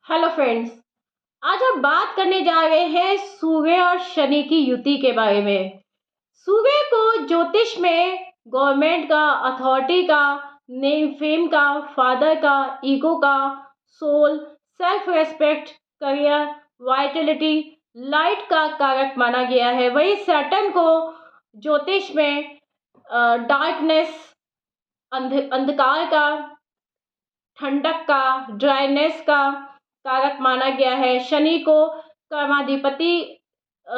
Hello friends. आज हम बात करने जा रहे हैं सूर्य और शनि की युति के बारे में। सूर्य को ज्योतिष में गवर्नमेंट का, अथॉरिटी का, नेम फेम का, फादर का, ईगो का, soul, self respect, career, vitality, light का कारक माना गया है। वही सैटर्न को ज्योतिष में डार्कनेस, अंधकार का, ठंडक का, ड्राइनेस का कारक माना गया है। शनि को कर्माधिपति अ,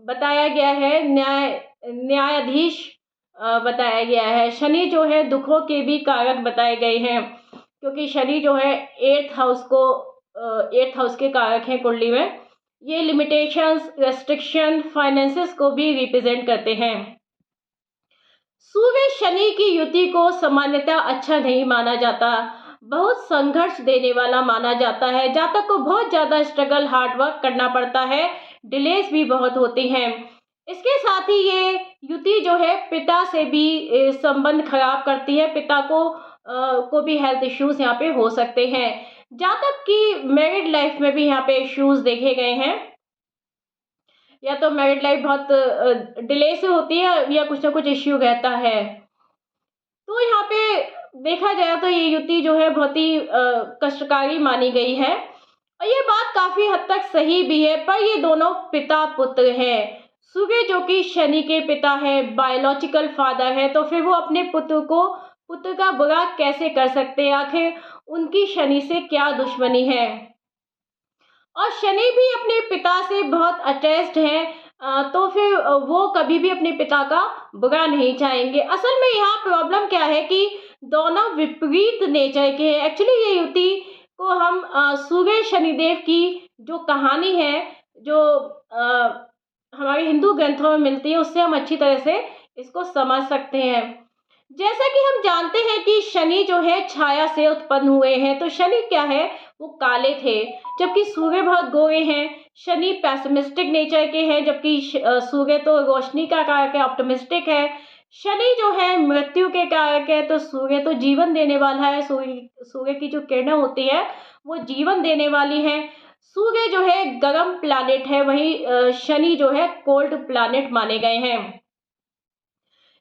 बताया गया है, न्यायाधीश बताया गया है। शनि जो है दुखों के भी कारक बताए गए हैं, क्योंकि शनि जो है एट्थ हाउस के कारक हैं कुंडली में। ये लिमिटेशंस, रेस्ट्रिक्शन, फाइनेंसेस को भी रिप्रेजेंट करते हैं। सूर्य शनि की युति को सामान्यतः अच्छा नहीं माना जाता, बहुत संघर्ष देने वाला माना जाता है। जातक को बहुत ज्यादा स्ट्रगल, हार्ड वर्क करना पड़ता है, डिलेस भी बहुत होती हैं। इसके साथ ही ये युति जो है पिता से भी संबंध खराब करती है। पिता को भी हेल्थ इश्यूज यहाँ पे हो सकते हैं। जातक की मैरिड लाइफ में भी यहाँ पे इश्यूज देखे गए हैं। या तो मैरिड लाइफ बहुत डिले से होती है, या कुछ ना कुछ इश्यू रहता है। तो यहाँ पे देखा जाए तो ये युति जो है बहुत ही कष्टकारी मानी गई है, और ये बात काफी हद तक सही भी है। पर ये दोनों पिता पुत्र हैं। सूर्य जो कि शनि के पिता है, बायोलॉजिकल फादर है, तो फिर वो अपने पुत्र का बुरा कैसे कर सकते हैं? आखिर उनकी शनि से क्या दुश्मनी है? और शनि भी अपने पिता से बहुत अटैच्ड है, तो फिर वो कभी भी अपने पिता का बुरा नहीं चाहेंगे। असल में यहाँ प्रॉब्लम क्या है कि दोनों विपरीत नेचर के हैं। एक्चुअली ये युति को हम सूर्य शनिदेव की जो कहानी है, जो हमारे हिंदू ग्रंथों में मिलती है, उससे हम अच्छी तरह से इसको समझ सकते हैं। जैसा कि हम जानते हैं कि शनि जो है छाया से उत्पन्न हुए हैं, तो शनि क्या है, वो काले थे, जबकि सूर्य बहुत गोरे हैं। शनि पैसिमिस्टिक नेचर के हैं, जबकि सूर्य तो रोशनी का कारक है, ऑप्टिमिस्टिक है। शनि जो है मृत्यु के कारक है, तो सूर्य तो जीवन देने वाला है। सूर्य की जो किरणें होती है वो जीवन देने वाली है। सूर्य जो है गर्म प्लैनेट है, वही शनि जो है कोल्ड प्लैनेट माने गए हैं।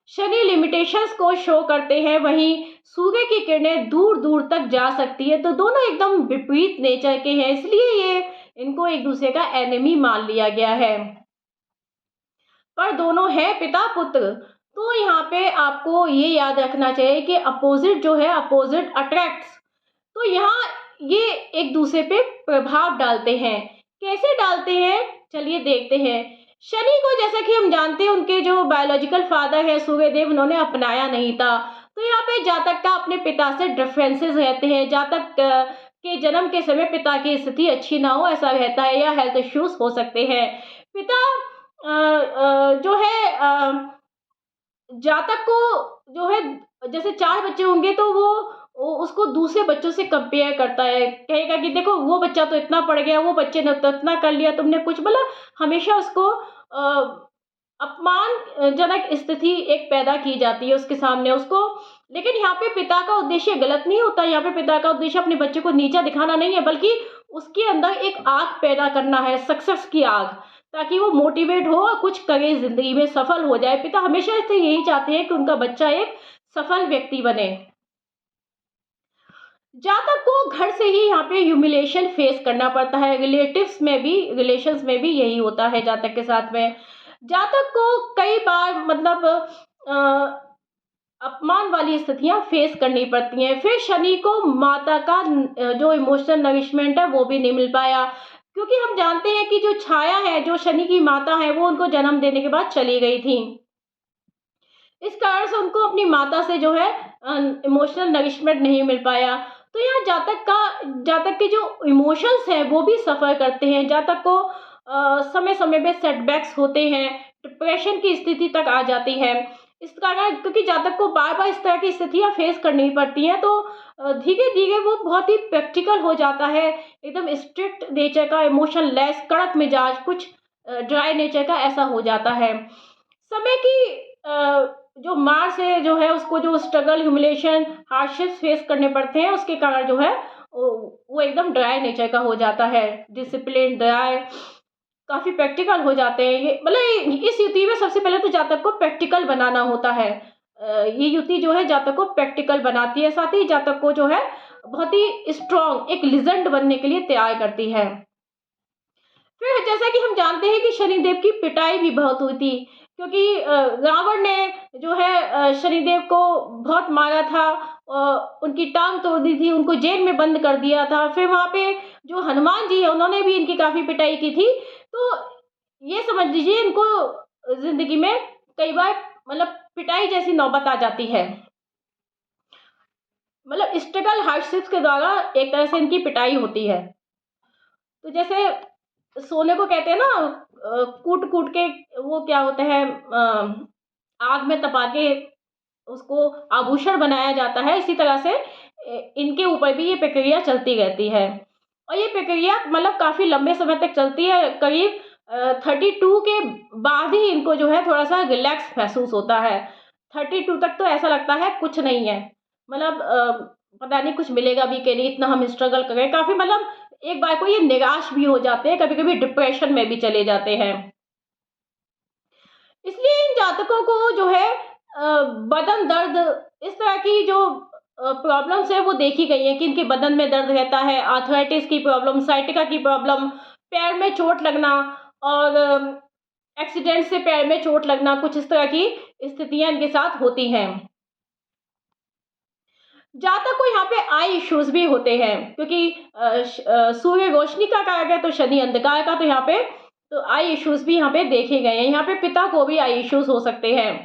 शनि लिमिटेशंस को शो करते हैं, वहीं सूर्य की किरणें दूर दूर तक जा सकती है। तो दोनों एकदम विपरीत नेचर के हैं, इसलिए ये इनको एक दूसरे का एनिमी मान लिया गया है। पर दोनों है पिता पुत्र। तो यहाँ पे आपको ये याद रखना चाहिए कि अपोजिट जो है, अपोजिट अट्रैक्ट्स। तो यहाँ ये एक दूसरे पे प्रभाव डालते हैं। कैसे डालते हैं, चलिए देखते हैं। शनि को जैसा कि हम जानते हैं, उनके जो बायोलॉजिकल फादर है सूर्यदेव, उन्होंने अपनाया नहीं था। तो यहाँ पे जातक का अपने पिता से डिफरेंसेस रहते हैं। जातक के जन्म के समय पिता की स्थिति अच्छी ना हो, ऐसा रहता है, या हेल्थ इश्यूज हो सकते हैं। पिता जो है जातक को जो है, जैसे 4 बच्चे होंगे तो वो उसको दूसरे बच्चों से कंपेयर करता है। कहेगा कि देखो वो बच्चा तो इतना पढ़ गया, वो बच्चे ने तो इतना कर लिया, तुमने कुछ, मतलब हमेशा उसको अपमानजनक स्थिति एक पैदा की जाती है उसके सामने उसको। लेकिन यहाँ पे पिता का उद्देश्य गलत नहीं होता। यहाँ पे पिता का उद्देश्य अपने बच्चे को नीचा दिखाना नहीं है, बल्कि उसके अंदर एक आग पैदा करना है, सक्सेस की आग, ताकि वो मोटिवेट हो और कुछ करे, जिंदगी में सफल हो जाए। पिता हमेशा से यही चाहते हैं कि उनका बच्चा एक सफल व्यक्ति बने। जातक को घर से ही यहाँ पे ह्यूमिलेशन फेस करना पड़ता है। रिलेशंस में भी यही होता है जातक के साथ में। जातक को कई बार मतलब अपमान वाली स्थितियां फेस करनी पड़ती हैं। फिर शनि को माता का जो इमोशनल नरिशमेंट है वो भी नहीं मिल पाया, क्योंकि हम जानते हैं कि जो छाया है, जो शनि की माता है, वो उनको जन्म देने के बाद चली गई थी। इस कारण से उनको अपनी माता से जो है इमोशनल नरिशमेंट नहीं मिल पाया। तो यहाँ जातक के जो इमोशंस हैं वो भी सफर करते हैं। जातक को समय समय पे सेटबैक्स होते हैं, डिप्रेशन की स्थिति तक आ जाती है। इस कारण, क्योंकि जातक को बार बार इस तरह की स्थितियां फेस करनी पड़ती हैं, तो धीरे धीरे वो बहुत ही प्रैक्टिकल हो जाता है, एकदम स्ट्रिक्ट नेचर का, इमोशन लेस, कड़क मिजाज, कुछ ड्राई नेचर का ऐसा हो जाता है। समय की जो मार से जो है उसको जो स्ट्रगल, ह्यूमिलेशन, हार्डशिप्स फेस करने पड़ते हैं, उसके कारण जो है वो एकदम ड्राई नेचर का हो जाता है, डिसिप्लिन, ड्राई, काफ़ी प्रैक्टिकल हो जाते हैं। ये मतलब इस युति में सबसे पहले तो जातक को प्रैक्टिकल बनाना होता है। ये युति जो है जातक को प्रैक्टिकल बनाती है, साथ ही जातक को जो है बहुत ही स्ट्रॉन्ग एक लीजेंड बनने के लिए तैयार करती है। फिर जैसा कि हम जानते हैं कि शनिदेव की पिटाई भी बहुत हुई थी, क्योंकि रावण ने जो है शनिदेव को बहुत मारा था, उनकी टांग तोड़ दी थी, उनको जेल में बंद कर दिया था। फिर वहाँ पे जो हनुमान जी है उन्होंने भी इनकी काफ़ी पिटाई की थी। तो ये समझ लीजिए इनको ज़िंदगी में कई बार मतलब पिटाई जैसी नौबत आ जाती है। मतलब स्ट्रगल हार्डशिप्स के द्वारा एक तरह से इनकी पिटाई होती है। तो जैसे सोने को कहते हैं ना, कूट कूट के वो क्या होता है, आग में तपा के उसको आभूषण बनाया जाता है, इसी तरह से इनके ऊपर भी ये प्रक्रिया चलती रहती है। और ये प्रक्रिया मतलब काफ़ी लंबे समय तक चलती है, करीब 32 के बाद ही इनको जो है थोड़ा सा रिलैक्स महसूस होता है। 32 तक तो ऐसा लगता है कुछ नहीं है, मतलब पता नहीं कुछ मिलेगा भी कि नहीं, इतना हम स्ट्रगल कर रहे हैं काफ़ी, मतलब एक बार को ये निराश भी हो जाते हैं, कभी कभी डिप्रेशन में भी चले जाते हैं। इसलिए इन जातकों को जो है बदन दर्द, इस तरह की जो प्रॉब्लम्स है वो देखी गई है कि इनके बदन में दर्द रहता है, आर्थराइटिस की प्रॉब्लम, साइटिका की प्रॉब्लम, पैर में चोट लगना और एक्सीडेंट से पैर में चोट लगना, कुछ इस तरह की स्थितियां इनके साथ होती हैं। जातक को यहाँ पे आई इश्यूज भी होते हैं, क्योंकि सूर्य रोशनी का कारक है तो शनि अंधकार का, तो यहाँ पे तो आई इश्यूज भी यहाँ पे देखे गए हैं। यहाँ पे पिता को भी आई इश्यूज हो सकते हैं,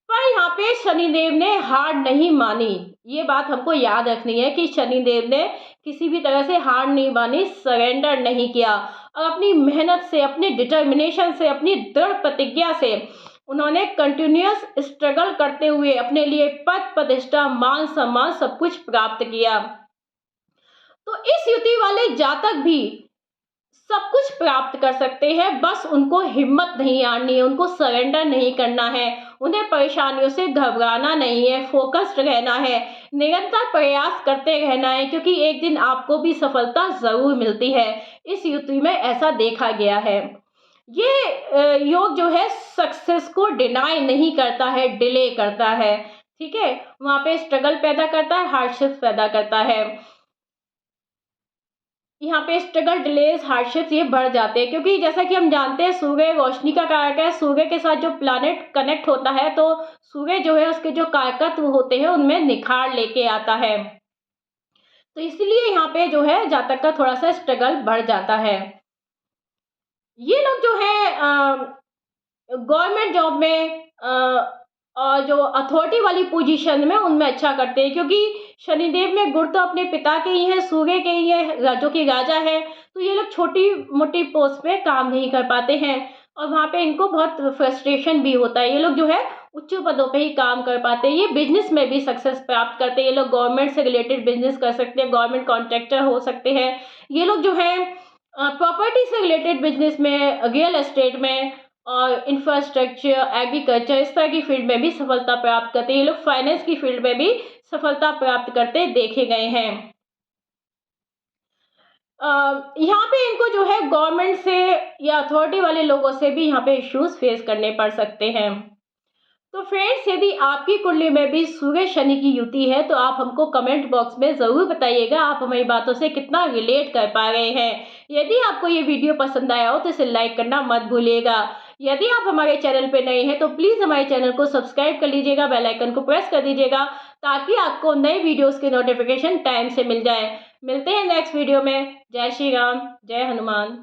पर यहाँ पे शनिदेव ने हार नहीं मानी। ये बात हमको याद रखनी है कि शनिदेव ने किसी भी तरह से हार नहीं मानी, सरेंडर नहीं किया, और अपनी मेहनत से, अपनी डिटर्मिनेशन से, अपनी दृढ़ प्रतिज्ञा से उन्होंने कंटिन्यूअस स्ट्रगल करते हुए अपने लिए पद प्रतिष्ठा, मान सम्मान सब कुछ प्राप्त किया। तो इस युति वाले जातक भी सब कुछ प्राप्त कर सकते हैं, बस उनको हिम्मत नहीं हारनी है, उनको सरेंडर नहीं करना है, उन्हें परेशानियों से घबराना नहीं है, फोकस्ड रहना है, निरंतर प्रयास करते रहना है, क्योंकि एक दिन आपको भी सफलता जरूर मिलती है। इस युति में ऐसा देखा गया है। ये योग जो है सक्सेस को डिनाई नहीं करता है, डिले करता है, ठीक है, वहां पे स्ट्रगल पैदा करता है, हार्डशिप पैदा करता है। यहाँ पे स्ट्रगल, डिलेज, हार्डशिप्स ये बढ़ जाते हैं, क्योंकि जैसा कि हम जानते हैं सूर्य रोशनी का कारक है, सूर्य के साथ जो प्लैनेट कनेक्ट होता है तो सूर्य जो है उसके जो कारकत्व होते हैं उनमें निखार लेके आता है। तो इसलिए यहाँ पे जो है जातक का थोड़ा सा स्ट्रगल बढ़ जाता है। ये लोग जो है गवर्नमेंट जॉब में और जो अथॉरिटी वाली पोजीशन में उनमें अच्छा करते हैं, क्योंकि शनिदेव में गुण तो अपने पिता के ही है, सूर्य के ही है जो कि राजा है, तो ये लोग छोटी मोटी पोस्ट पे काम नहीं कर पाते हैं और वहाँ पे इनको बहुत फ्रस्ट्रेशन भी होता है। ये लोग जो है उच्च पदों पे ही काम कर पाते हैं, ये बिजनेस में भी सक्सेस प्राप्त करते हैं, ये लोग गवर्नमेंट से रिलेटेड बिजनेस कर सकते हैं, गवर्नमेंट कॉन्ट्रैक्टर हो सकते हैं, ये लोग जो है प्रॉपर्टी से रिलेटेड बिजनेस में, रियल एस्टेट में और इंफ्रास्ट्रक्चर, एग्रीकल्चर, इस तरह की फील्ड में भी सफलता प्राप्त करते हैं। ये लोग फाइनेंस की फील्ड में भी सफलता प्राप्त करते देखे गए हैं। यहाँ पे इनको जो है गवर्नमेंट से या अथॉरिटी वाले लोगों से भी यहाँ पे इश्यूज फेस करने पड़ सकते हैं। तो फ्रेंड्स, यदि आपकी कुंडली में भी सूर्य शनि की युति है तो आप हमको कमेंट बॉक्स में ज़रूर बताइएगा आप हमारी बातों से कितना रिलेट कर पा रहे हैं। यदि आपको ये वीडियो पसंद आया हो तो इसे लाइक करना मत भूलिएगा। यदि आप हमारे चैनल पे नए हैं तो प्लीज़ हमारे चैनल को सब्सक्राइब कर लीजिएगा, बेल आइकन को प्रेस कर दीजिएगा ताकि आपको नए वीडियोज़ की नोटिफिकेशन टाइम से मिल जाए। मिलते हैं नेक्स्ट वीडियो में। जय श्री राम, जय हनुमान।